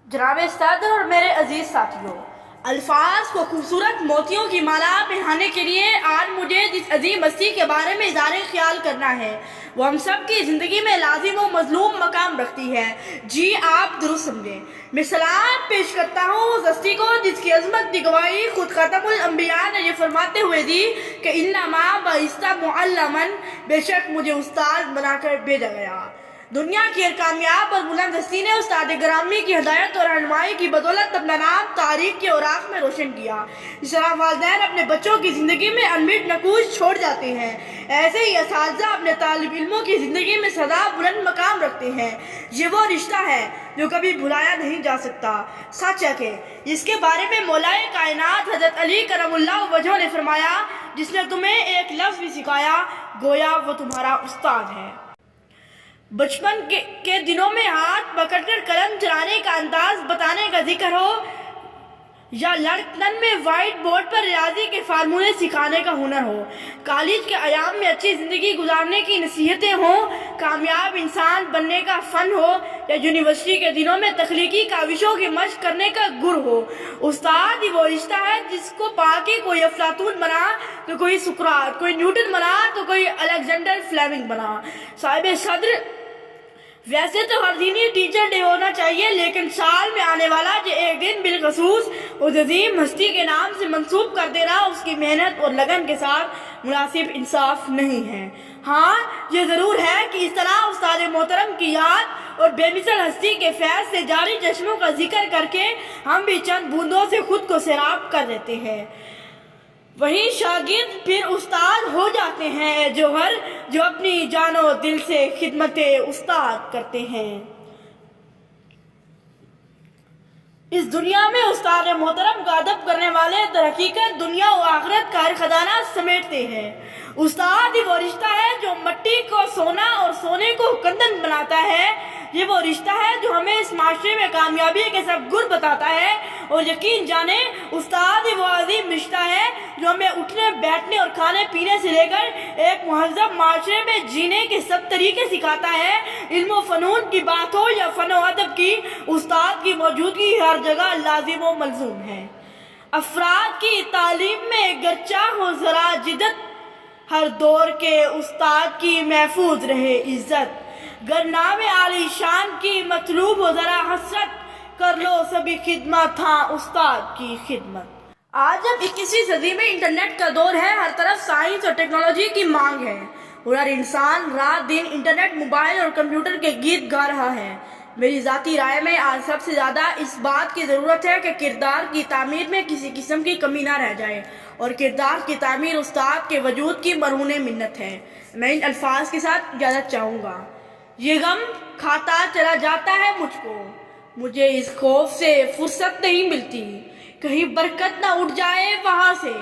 जनाब सदर और मेरे अजीज साथियों, अल्फाज को खूबसूरत मोतियों की माला पहनाने के लिए आज मुझे जिस अजीम हस्ती के बारे में इज़हार ख्याल करना है वो हम सब की ज़िंदगी में लाजिम व मजलूम मकाम रखती है। जी आप दुरुस्त समझें। मैं सलाम पेश करता हूँ उस हस्ती को जिसकी अजमत की गवाही खुद खतमुल अंबिया ने ये फरमाते हुए दी कि इन्नमा बइस्ता मुअल्लमन, बेशक मुझे उस्ताद बनाकर भेजा गया। दुनिया की एक कामयाब और बुलंद हस्ती ने उस्ताद ग्रामी की हिदायत और रहनुमाई की बदौलत अपना नाम तारीख के औराक में रोशन किया। इस तरह वालिदैन अपने बच्चों की ज़िंदगी में अनमिट नकूश छोड़ जाते हैं, ऐसे ही असातिज़ा अपने तालिब इल्मों की ज़िंदगी में सदा बुलंद मकाम रखते हैं। ये वो रिश्ता है जो कभी भुलाया नहीं जा सकता। सच है कि इसके बारे में मौलाए कायनात हज़रत अली करमुल्लाह वजह ने फरमाया, जिसने तुम्हें एक लफ्ज़ भी सिखाया गोया वो तुम्हारा उस्ताद है। बचपन के दिनों में हाथ पकड़कर कलम चलाने का अंदाज बताने का जिक्र हो या लड़कपन में वाइट बोर्ड पर रियाजी के फार्मूले सिखाने का हुनर हो, कॉलेज के अयाम में अच्छी ज़िंदगी गुजारने की नसीहतें हों, कामयाब इंसान बनने का फ़न हो या यूनिवर्सिटी के दिनों में तख्लीकी काविशों की मशक करने का गुर हो, उस्ताद ही वो रिश्ता है जिसको पाके कोई अफलातून बना तो कोई सुकरात, कोई न्यूटन बना तो कोई अलेक्जेंडर फ्लेमिंग बना। साहिब सदर, वैसे तो हर दिन ही टीचर डे होना चाहिए, लेकिन साल में आने वाला जो एक दिन बिलखसूस उस अजीम हस्ती के नाम से मंसूब कर देना उसकी मेहनत और लगन के साथ मुनासिब इंसाफ नहीं है। हाँ, ये ज़रूर है कि इस तरह उस्ताद मोहतरम की याद और बेमिसल हस्ती के फैज़ से जारी चश्मों का जिक्र करके हम भी चंद बूंदों से खुद को सैराब कर देते हैं। वही शागिर्द फिर उस्ताद हो जाते हैं जो अपनी जानो दिल से खिदमते उस्ताद करते हैं। इस दुनिया में उस्ताद मोहतरम का अदब करने वाले दरहकीकत दुनिया और आखिरत का हर खजाना समेटते हैं। उस्ताद ही वो रिश्ता है जो मिट्टी को सोना और सोने को कंदन बनाता है। ये वो रिश्ता है जो हमें इस माशरे में कामयाबी के सब गुर बताता है, और यकीन जाने उस्ताद ही वो अजीम रिश्ता है जो हमें उठने बैठने और खाने पीने से लेकर एक महज़ब माशरे में जीने के सब तरीके सिखाता है। इल्म फ़नून की बात हो या फ़न व अदब की, उस्ताद की मौजूदगी हर जगह लाजिम व मलज़ूम है। अफराद की तालीम में गरचा हो ज़रा जिद्दत, हर दौर के उस्ताद की महफूज रहे इज्जत। गर नामे आली शान की मतलूब हो ज़रा हसरत, कर लो सभी खिदमत था उस्ताद की खिदमत। आज जब 21वीं सदी में इंटरनेट का दौर है, हर तरफ साइंस और टेक्नोलॉजी की मांग है और हर इंसान रात दिन इंटरनेट, मोबाइल और कंप्यूटर के गीत गा रहा है। मेरी ज़ाती राय में आज सबसे ज़्यादा इस बात की ज़रूरत है कि किरदार की तामीर में किसी किस्म की कमी ना रह जाए, और किरदार की तामीर उस्ताद के वजूद की मरहून मिन्नत है। मैं इन अल्फाज के साथ इजाज़त चाहूँगा। ये गम खाता चला जाता है मुझको, मुझे इस खौफ से फुर्सत नहीं मिलती, कहीं बरकत ना उठ जाए वहाँ से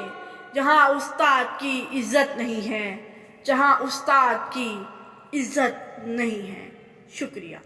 जहाँ उस्ताद की इज्जत नहीं है, जहाँ उस्ताद की इज्जत नहीं है। शुक्रिया।